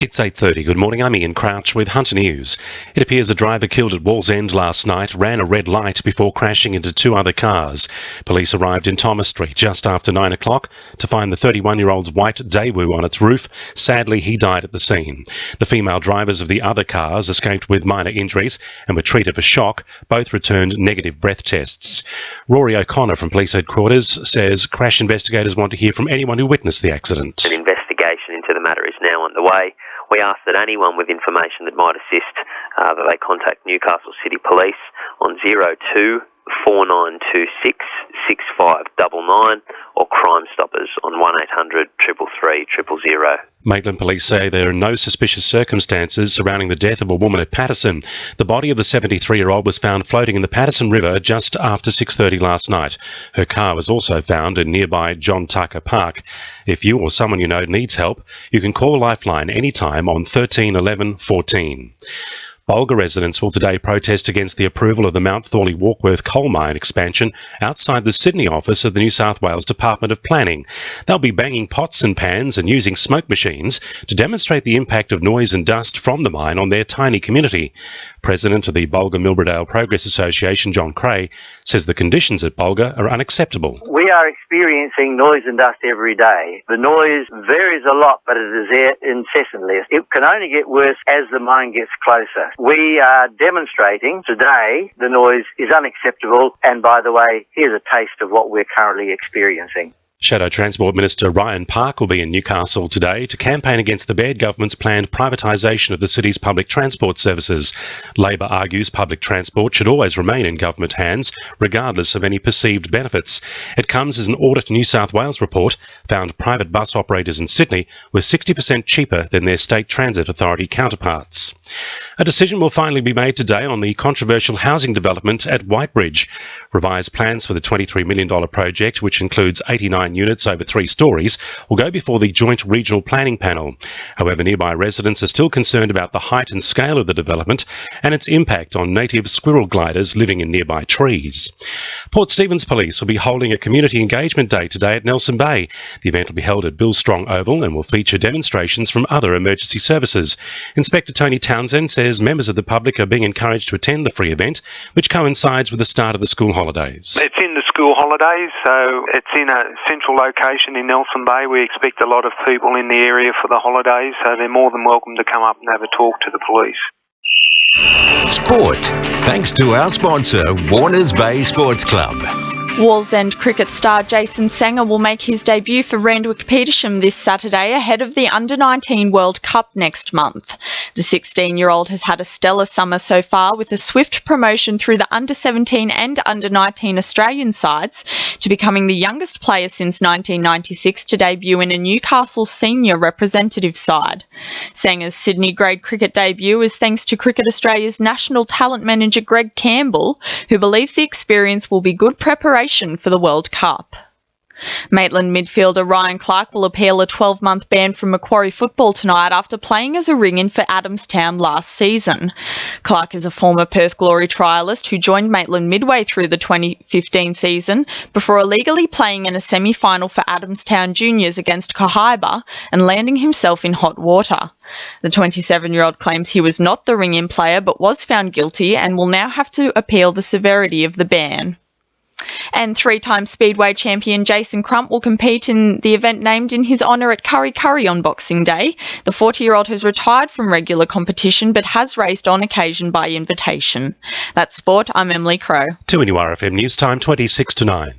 It's 8:30. Good morning, I'm Ian Crouch with Hunter News. It appears a driver killed at Wallsend last night ran a red light before crashing into two other cars. Police arrived in Thomas Street just after 9 o'clock to find the 31-year-old's white Daewoo on its roof. Sadly, he died at the scene. The female drivers of the other cars escaped with minor injuries and were treated for shock. Both returned negative breath tests. Rory O'Connor from Police Headquarters says crash investigators want to hear from anyone who witnessed the accident. An investigation into the matter is now underway. We ask that anyone with information that might assist that they contact Newcastle City Police on 02 4926 6599 or Crime Stoppers on 1800 333 000. Maitland police say there are no suspicious circumstances surrounding the death of a woman at Patterson. The body of the 73-year-old was found floating in the Patterson River just after 6:30 last night. Her car was also found in nearby John Tucker Park. If you or someone you know needs help, you can call Lifeline anytime on 13 11 14. Bulga residents will today protest against the approval of the Mount Thorley Warkworth coal mine expansion outside the Sydney office of the New South Wales Department of Planning. They'll be banging pots and pans and using smoke machines to demonstrate the impact of noise and dust from the mine on their tiny community. President of the Bulga-Milbrodale Progress Association, John Crowe, says the conditions at Bulga are unacceptable. We are experiencing noise and dust every day. The noise varies a lot, but it is there incessantly. It can only get worse as the mine gets closer. We are demonstrating today the noise is unacceptable, and by the way, here's a taste of what we're currently experiencing. Shadow Transport Minister Ryan Park will be in Newcastle today to campaign against the Baird government's planned privatisation of the city's public transport services. Labor argues public transport should always remain in government hands, regardless of any perceived benefits. It comes as an Audit New South Wales report found private bus operators in Sydney were 60% cheaper than their state transit authority counterparts. A decision will finally be made today on the controversial housing development at Whitebridge. Revised plans for the $23 million project, which includes 89 units over 3 stories, will go before the Joint Regional Planning Panel. However, nearby residents are still concerned about the height and scale of the development and its impact on native squirrel gliders living in nearby trees. Port Stephens Police will be holding a community engagement day today at Nelson Bay. The event will be held at Bill Strong Oval and will feature demonstrations from other emergency services. Inspector Tony Townsend says members of the public are being encouraged to attend the free event, which coincides with the start of the school holidays. It's in the school holidays, so it's in a central location in Nelson Bay. We expect a lot of people in the area for the holidays, so they're more than welcome to come up and have a talk to the police. Sport, thanks to our sponsor, Warners Bay Sports Club. Wallsend cricket star Jason Sangha will make his debut for Randwick Petersham this Saturday ahead of the Under-19 World Cup next month. The 16-year-old has had a stellar summer so far, with a swift promotion through the Under-17 and Under-19 Australian sides to becoming the youngest player since 1996 to debut in a Newcastle senior representative side. Sangha's Sydney-grade cricket debut is thanks to Cricket Australia's national talent manager Greg Campbell, who believes the experience will be good preparation for the World Cup. Maitland midfielder Ryan Clark will appeal a 12-month ban from Macquarie football tonight after playing as a ring-in for Adamstown last season. Clark is a former Perth Glory trialist who joined Maitland midway through the 2015 season before illegally playing in a semi-final for Adamstown Juniors against Cohiba and landing himself in hot water. The 27-year-old claims he was not the ring-in player but was found guilty and will now have to appeal the severity of the ban. And 3-time Speedway champion Jason Crump will compete in the event named in his honour at Curry Curry on Boxing Day. The 40-year-old has retired from regular competition but has raced on occasion by invitation. That's sport. I'm Emily Crowe. To NURFM News Time 26 to 9.